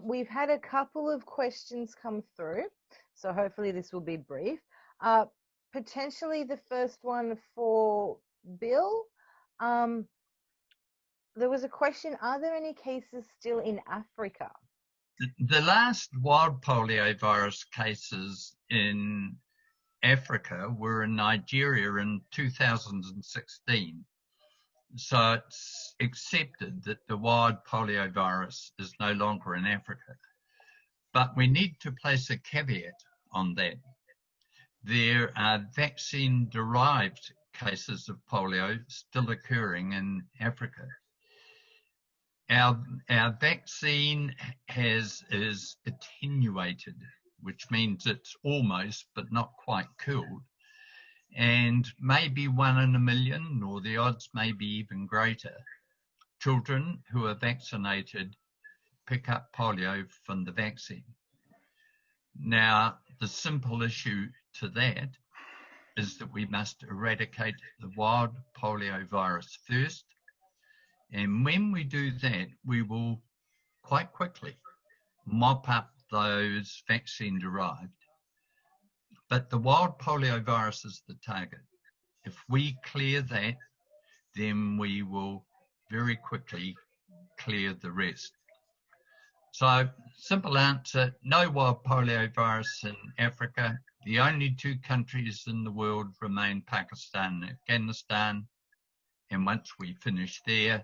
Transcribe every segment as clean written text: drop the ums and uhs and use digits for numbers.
We've had a couple of questions come through, so hopefully this will be brief. Potentially the first one for Bill. There was a question, are there any cases still in Africa? The last wild polio virus cases in Africa were in Nigeria in 2016. So it's accepted that the wild polio virus is no longer in Africa. But we need to place a caveat on that. There are vaccine-derived cases of polio still occurring in Africa. Our vaccine is attenuated, which means it's almost but not quite killed, and maybe 1 in a million, or the odds may be even greater. Children who are vaccinated pick up polio from the vaccine. Now, the simple issue to that is that we must eradicate the wild polio virus first. And when we do that, we will quite quickly mop up those vaccine-derived. But the wild polio virus is the target. If we clear that, then we will very quickly clear the rest. So, simple answer, no wild polio virus in Africa. The only 2 countries in the world remain Pakistan and Afghanistan. And once we finish there,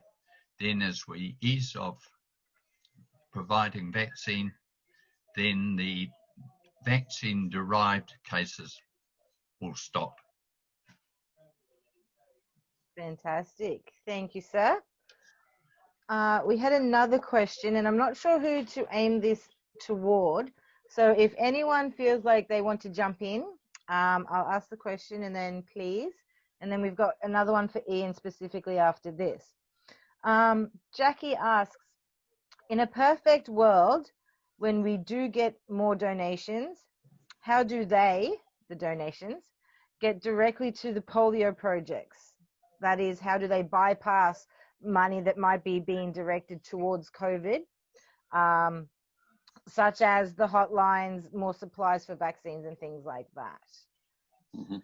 then as we ease off providing vaccine, then the vaccine-derived cases will stop. Fantastic. Thank you, sir. We had another question, and I'm not sure who to aim this toward. So if anyone feels like they want to jump in, I'll ask the question and then please. And then we've got another one for Ian specifically after this. Jackie asks, in a perfect world, when we do get more donations, how do they, the donations, get directly to the polio projects? That is, how do they bypass money that might be being directed towards COVID, such as the hotlines, more supplies for vaccines and things like that? Mm-hmm.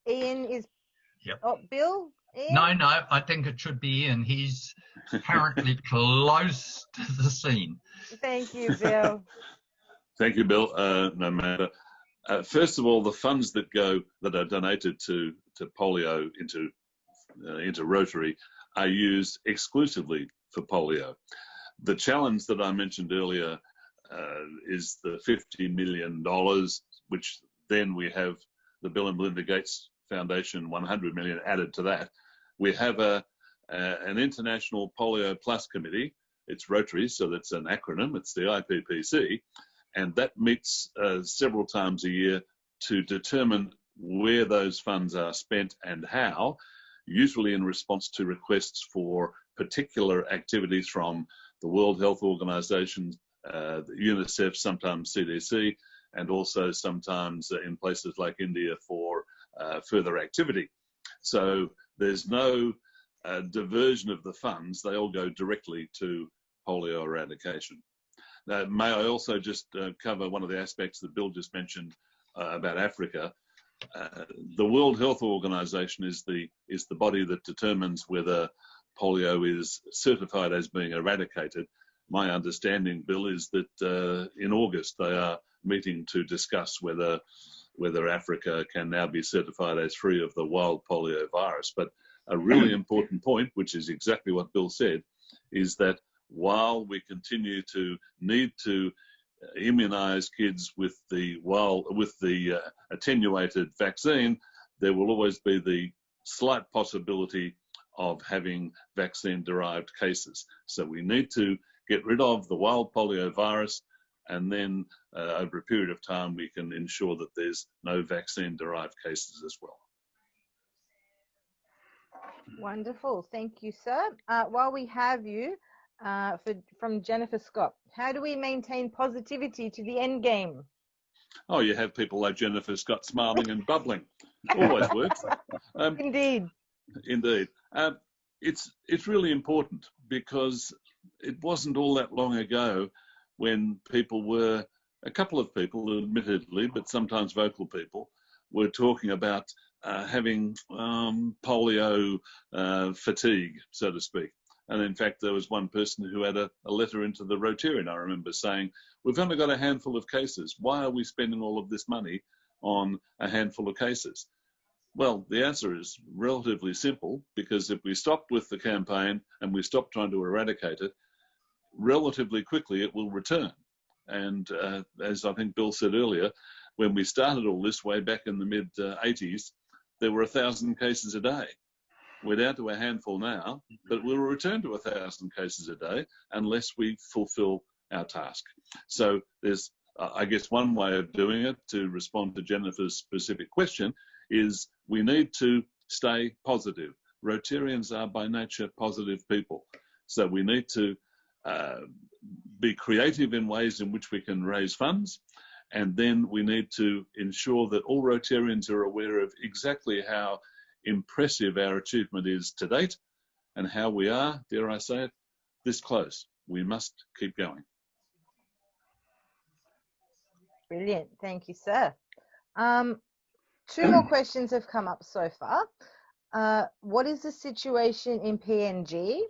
Ian is, yep. Oh, Bill? Ian? No, I think it should be Ian. He's currently close to the scene. Thank you, Bill. Thank you, Bill. No matter. First of all, the funds that are donated to polio into Rotary are used exclusively for polio. The challenge that I mentioned earlier is the $50 million, which then we have the Bill and Melinda Gates Foundation 100 million added to that. We have an International Polio Plus Committee. It's Rotary, so that's an acronym. It's the IPPC, and that meets several times a year to determine where those funds are spent and how, usually in response to requests for particular activities from the World Health Organization, the UNICEF, sometimes CDC, and also sometimes in places like India for further activity. So there's no diversion of the funds. They all go directly to polio eradication. Now, may I also just cover one of the aspects that Bill just mentioned about Africa. The World Health Organization is the body that determines whether polio is certified as being eradicated. My understanding, Bill, is that in August they are meeting to discuss whether Africa can now be certified as free of the wild polio virus. But a really important point, which is exactly what Bill said, is that while we continue to need to immunize kids with the attenuated vaccine, there will always be the slight possibility of having vaccine-derived cases. So we need to get rid of the wild polio virus, and then over a period of time we can ensure that there's no vaccine-derived cases as well. Wonderful, thank you, sir. While we have you, from Jennifer Scott, how do we maintain positivity to the end game? Oh, you have people like Jennifer Scott smiling and bubbling. Always works. Indeed. Indeed. It's really important because it wasn't all that long ago when people were, a couple of people, admittedly, but sometimes vocal people, were talking about having polio fatigue, so to speak. And in fact, there was one person who had a letter into the Rotarian, I remember, saying, we've only got a handful of cases. Why are we spending all of this money on a handful of cases? Well, the answer is relatively simple, because if we stop with the campaign and we stop trying to eradicate it, relatively quickly it will return. And as I think Bill said earlier, when we started all this way back in the mid-80s, there were 1,000 cases a day. We're down to a handful now, but we'll return to 1,000 cases a day unless we fulfill our task. So there's, I guess, one way of doing it, to respond to Jennifer's specific question, is we need to stay positive. Rotarians are by nature positive people. So we need to be creative in ways in which we can raise funds, and then we need to ensure that all Rotarians are aware of exactly how impressive our achievement is to date and how we are, dare I say it, this close. We must keep going. Brilliant. Thank you, sir. Two more questions have come up so far. What is the situation in PNG?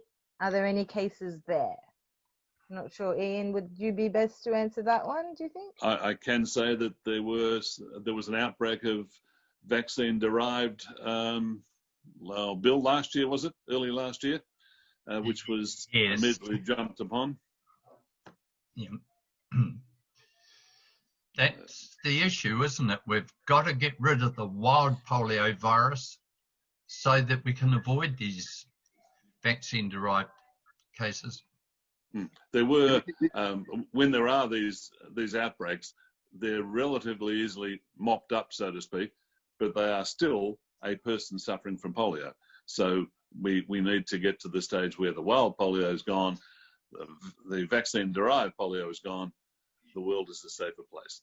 Are there any cases there? I'm not sure, Ian, would you be best to answer that one, do you think? I can say that there was an outbreak of vaccine-derived, Bill, last year, was it? Early last year, which was immediately jumped upon. Yeah. That's the issue, isn't it? We've got to get rid of the wild polio virus so that we can avoid these vaccine-derived cases. There were, when there are these outbreaks, they're relatively easily mopped up, so to speak, but they are still a person suffering from polio. So we need to get to the stage where the wild polio is gone, the vaccine-derived polio is gone, the world is a safer place.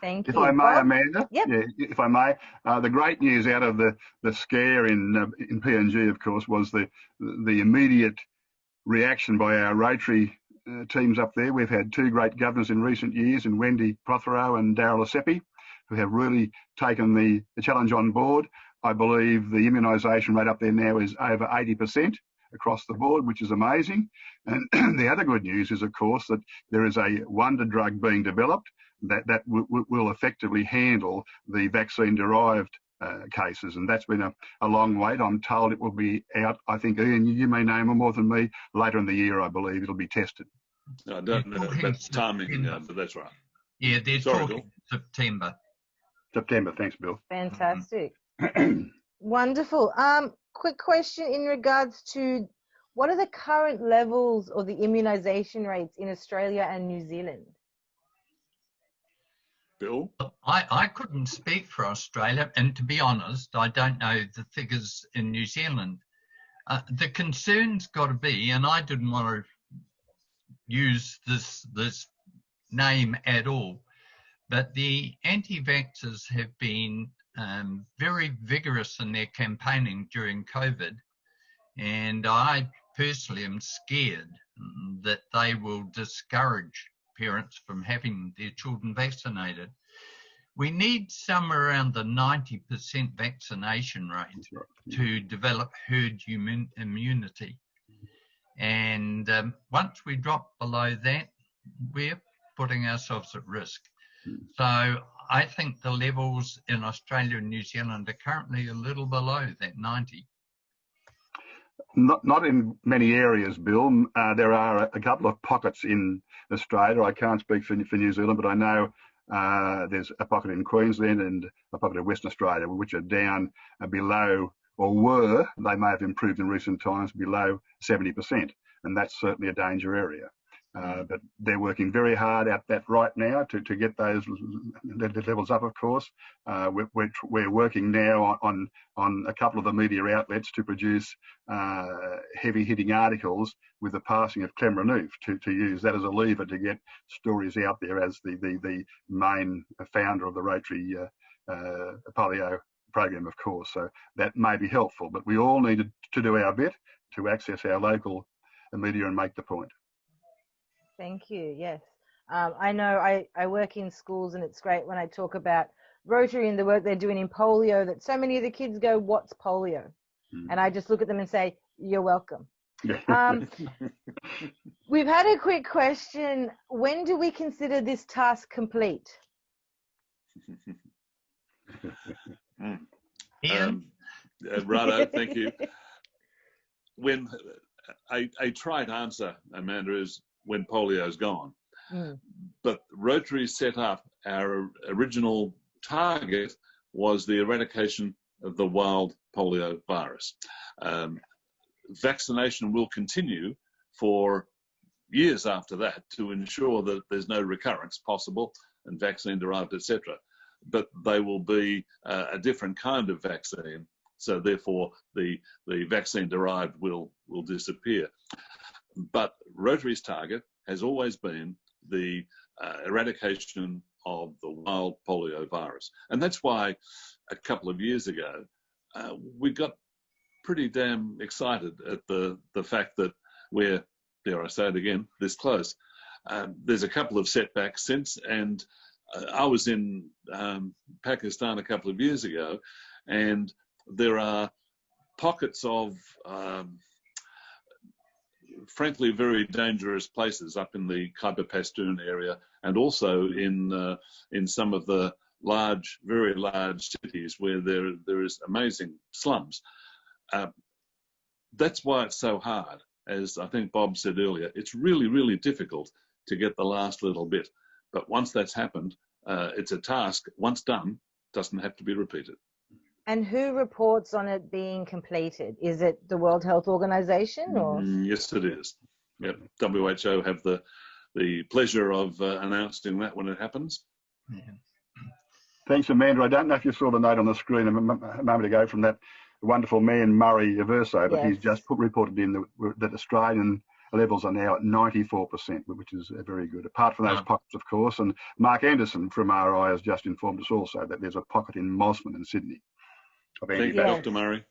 Thank you. If I may, Bob? Amanda, Yep. yeah, if I may, the great news out of the scare in PNG, of course, was the immediate reaction by our Rotary teams up there. We've had two great governors in recent years, in Wendy Prothero and Darryl Asepi, who have really taken the challenge on board. I believe the immunisation rate up there now is over 80% across the board, which is amazing. And the other good news is, of course, that there is a wonder drug being developed that will effectively handle the vaccine-derived cases, and that's been a long wait. I'm told it will be out, I think, Ian, you may know more than me, later in the year, I believe it'll be tested. I don't know about timing, but that's right. Yeah, they're talking September. September, thanks, Bill. Fantastic. Wonderful. Quick question in regards to what are the current levels or the immunisation rates in Australia and New Zealand? Bill? I couldn't speak for Australia, and to be honest, I don't know the figures in New Zealand. The concern's got to be, and I didn't want to use this name at all, but the anti-vaxxers have been very vigorous in their campaigning during COVID, and I personally am scared that they will discourage parents from having their children vaccinated. We need somewhere around the 90% vaccination rate to develop herd immunity. And once we drop below that, we're putting ourselves at risk. So I think the levels in Australia and New Zealand are currently a little below that 90. Not in many areas, Bill. There are a couple of pockets in Australia. I can't speak for New Zealand, but I know there's a pocket in Queensland and a pocket in Western Australia, which are down below, or were, they may have improved in recent times, below 70%. And that's certainly a danger area. But they're working very hard at that right now to get those levels up, of course. We're working now on a couple of the media outlets to produce heavy-hitting articles with the passing of Clem Renouf to use that as a lever to get stories out there as the main founder of the Rotary polio program, of course. So that may be helpful, but we all need to do our bit to access our local media and make the point. Thank you. Yes. I know I work in schools, and it's great when I talk about Rotary and the work they're doing in polio, that so many of the kids go, "What's polio?" And I just look at them and say, "You're welcome." We've had a quick question. When do we consider this task complete? Ian? Righto, thank you. When a trite answer, Amanda, is when polio's gone. But Rotary set up, our original target was the eradication of the wild polio virus. Vaccination will continue for years after that to ensure that there's no recurrence possible and vaccine derived, etc. But they will be a different kind of vaccine. So therefore the vaccine derived will disappear. But Rotary's target has always been the eradication of the wild polio virus. And that's why a couple of years ago, we got pretty damn excited at the fact that we're, dare I say it again, this close. There's a couple of setbacks since, and I was in Pakistan a couple of years ago, and there are pockets of frankly very dangerous places up in the Khyber Pashtun area, and also in some of the large, very large cities where there is amazing slums. That's why it's so hard. As I think Bob said earlier, it's really, really difficult to get the last little bit. But once that's happened, it's a task, once done, doesn't have to be repeated. And who reports on it being completed? Is it the World Health Organization, or? Yes, it is. Yep. WHO have the pleasure of announcing that when it happens. Yeah. Thanks, Amanda. I don't know if you saw the note on the screen a moment ago from that wonderful man, Murray Averso, but he's just reported in that Australian levels are now at 94%, which is very good. Apart from those pockets, of course, and Mark Anderson from RI has just informed us also that there's a pocket in Mosman in Sydney. Thank you, Dr. Murray.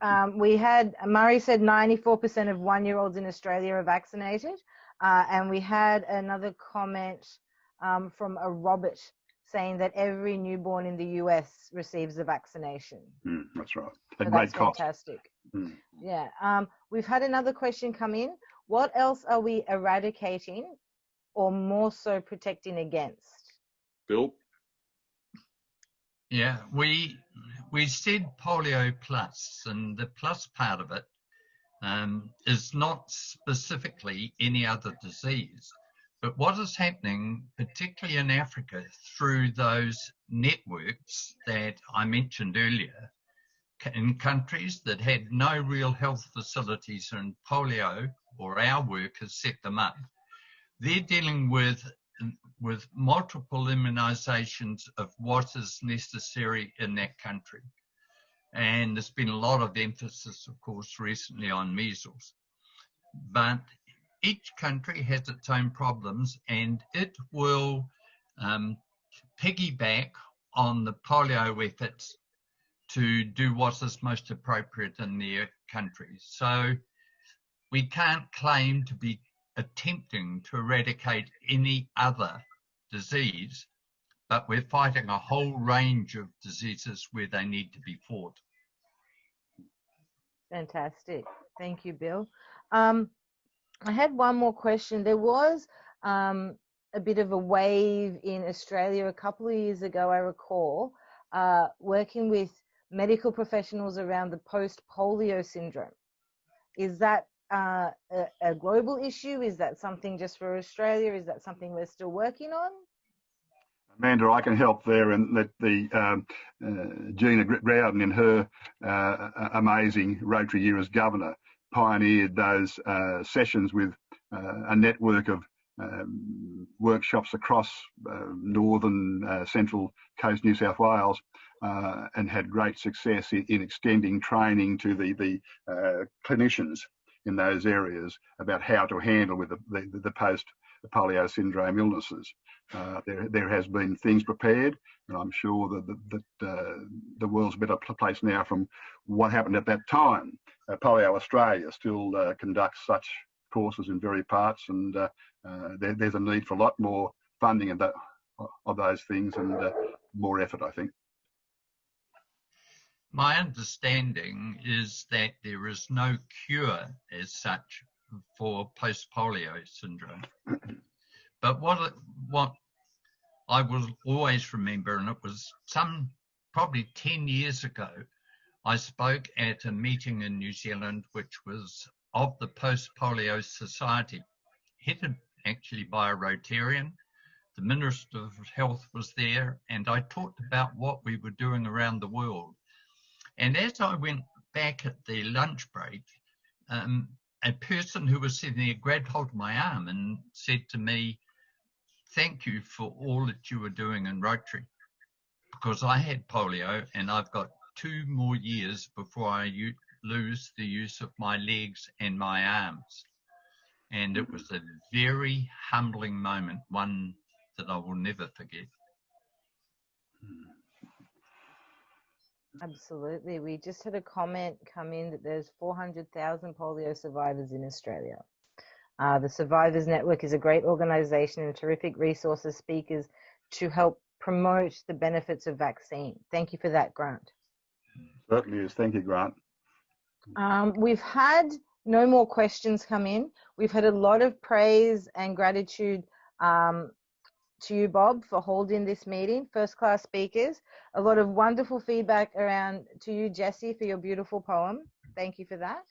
Murray said 94% of 1-year-olds in Australia are vaccinated, and we had another comment from a Robert saying that every newborn in the US receives a vaccination. That's right. So that's fantastic. Yeah. We've had another question come in. What else are we eradicating, or more so protecting against? Bill? Yeah, we said polio plus, and the plus part of it is not specifically any other disease. But what is happening, particularly in Africa, through those networks that I mentioned earlier, in countries that had no real health facilities and polio, or our work has set them up, they're dealing with multiple immunisations of what is necessary in that country. And there's been a lot of emphasis, of course, recently on measles. But each country has its own problems, and it will piggyback on the polio efforts to do what is most appropriate in their country. So we can't claim to be attempting to eradicate any other disease, but we're fighting a whole range of diseases where they need to be fought. Fantastic. Thank you, Bill. I had one more question. There was a bit of a wave in Australia a couple of years ago, I recall, working with medical professionals around the post-polio syndrome. Is that a global issue? Is that something just for Australia? Is that something we're still working on? Amanda, I can help there, and that Gina Growden, in her amazing Rotary year as governor, pioneered those sessions with a network of workshops across northern central coast New South Wales, and had great success in extending training to the clinicians in those areas about how to handle with the post-polio syndrome illnesses. There has been things prepared, and I'm sure that the world's a better place now from what happened at that time. Polio Australia still conducts such courses in various parts, and there's a need for a lot more funding of those things and more effort, I think. My understanding is that there is no cure as such for post-polio syndrome. But what I will always remember, and it was probably 10 years ago, I spoke at a meeting in New Zealand, which was of the Post-Polio Society, headed actually by a Rotarian. The Minister of Health was there, and I talked about what we were doing around the world. And as I went back at the lunch break, a person who was sitting there grabbed hold of my arm and said to me, "Thank you for all that you were doing in Rotary, because I had polio and I've got 2 more years before I lose the use of my legs and my arms." And it was a very humbling moment, one that I will never forget. Absolutely. We just had a comment come in that there's 400,000 polio survivors in Australia. The Survivors Network is a great organisation and terrific resources speakers to help promote the benefits of vaccine. Thank you for that, Grant. Certainly is. Thank you, Grant. We've had no more questions come in. We've had a lot of praise and gratitude to you, Bob, for holding this meeting. First-class speakers. A lot of wonderful feedback around to you, Jessie, for your beautiful poem. Thank you for that.